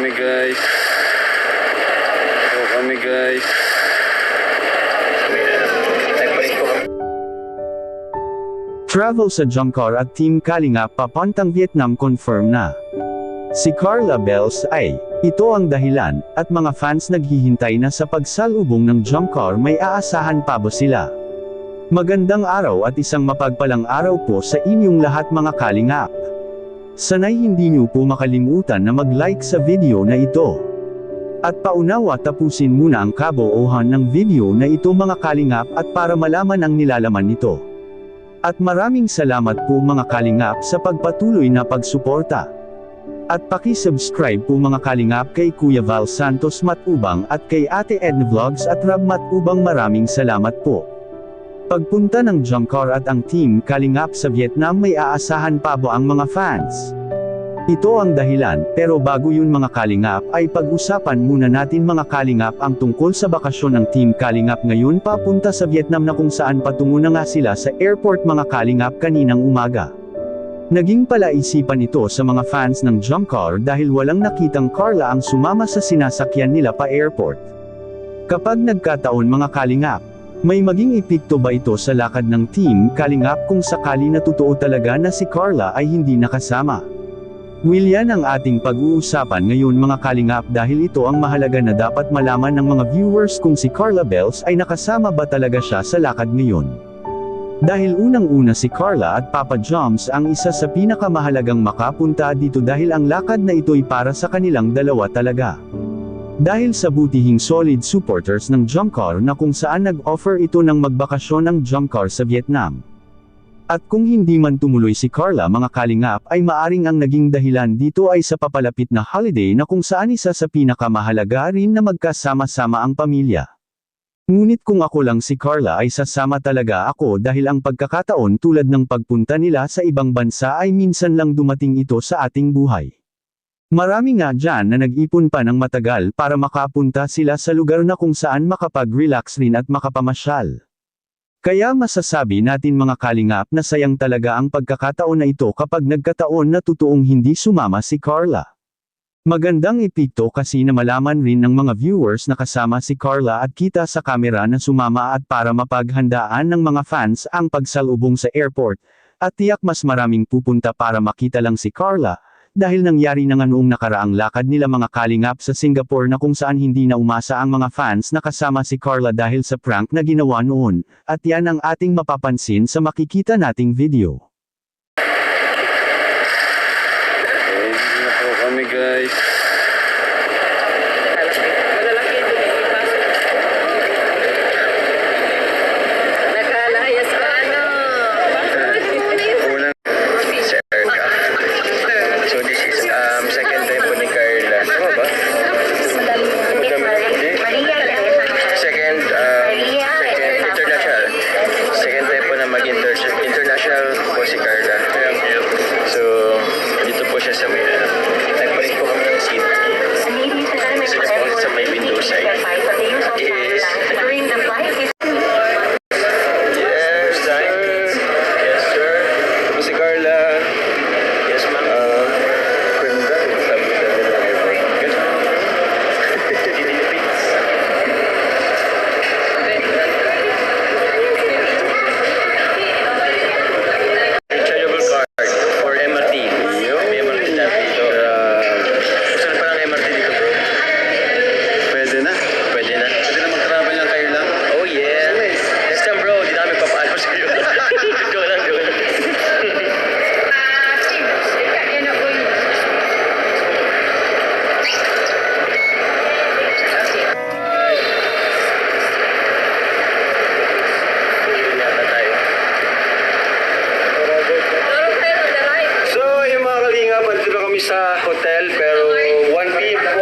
kami guys. Po kami guys. Travel sa Jungkook at Team Kalingap papuntang Vietnam confirm na. Si Carla Bells ay, ito ang dahilan, at mga fans naghihintay na sa pagsalubong ng Jungkook may aasahan pa ba sila. Magandang araw at isang mapagpalang araw po sa inyong lahat mga Kalingap. Sanay hindi niyo po makalimutan na mag-like sa video na ito. At paunawa tapusin muna ang kabuuhan ng video na ito mga Kalingap at para malaman ang nilalaman nito. At maraming salamat po mga Kalingap sa pagpatuloy na pagsuporta. At paki-subscribe po mga Kalingap kay Kuya Val Santos Matubang at kay Ate Edna Vlogs at Rob Matubang, maraming salamat po. Pagpunta ng Jungkook at ang Team Kalingap sa Vietnam may aasahan pa ba ang mga fans? Ito ang dahilan, pero bago yun mga Kalingap ay pag-usapan muna natin mga Kalingap ang tungkol sa bakasyon ng Team Kalingap ngayon papunta sa Vietnam na kung saan patungo na nga sila sa airport mga Kalingap kaninang umaga. Naging palaisipan ito sa mga fans ng Jungkook dahil walang nakitang Carla ang sumama sa sinasakyan nila pa airport. Kapag nagkataon mga Kalingap, may maging epekto ba ito sa lakad ng Team Kalingap kung sakali na totoo talaga na si Carla ay hindi nakasama? Yan ang ating pag-uusapan ngayon mga Kalingap dahil ito ang mahalaga na dapat malaman ng mga viewers kung si Carla Bells ay nakasama ba talaga siya sa lakad ngayon. Dahil unang-una si Carla at Papa Joms ang isa sa pinakamahalagang makapunta dito dahil ang lakad na ito'y para sa kanilang dalawa talaga. Dahil sa butihing solid supporters ng Jungkook na kung saan nag-offer ito ng magbakasyon ng Jungkook sa Vietnam. At kung hindi man tumuloy si Carla mga Kalingap ay maaring ang naging dahilan dito ay sa papalapit na holiday na kung saan isa sa pinakamahalaga rin na magkasama-sama ang pamilya. Ngunit kung ako lang si Carla ay sasama talaga ako dahil ang pagkakataon tulad ng pagpunta nila sa ibang bansa ay minsan lang dumating ito sa ating buhay. Marami nga dyan na nag-ipon pa ng matagal para makapunta sila sa lugar na kung saan makapag-relax rin at makapamasyal. Kaya masasabi natin mga Kalingap na sayang talaga ang pagkakataon na ito kapag nagkataon na totoong hindi sumama si Carla. Magandang epekto kasi na malaman rin ng mga viewers na kasama si Carla at kita sa kamera na sumama at para mapaghandaan ng mga fans ang pagsalubong sa airport, at tiyak mas maraming pupunta para makita lang si Carla. Dahil nangyari na nga noong nakaraang lakad nila mga Kalingap sa Singapore na kung saan hindi na umasa ang mga fans na kasama si Carla dahil sa prank na ginawa noon, at yan ang ating mapapansin sa makikita nating video. Ready na po kami guys. Sa hotel pero 1 p.m.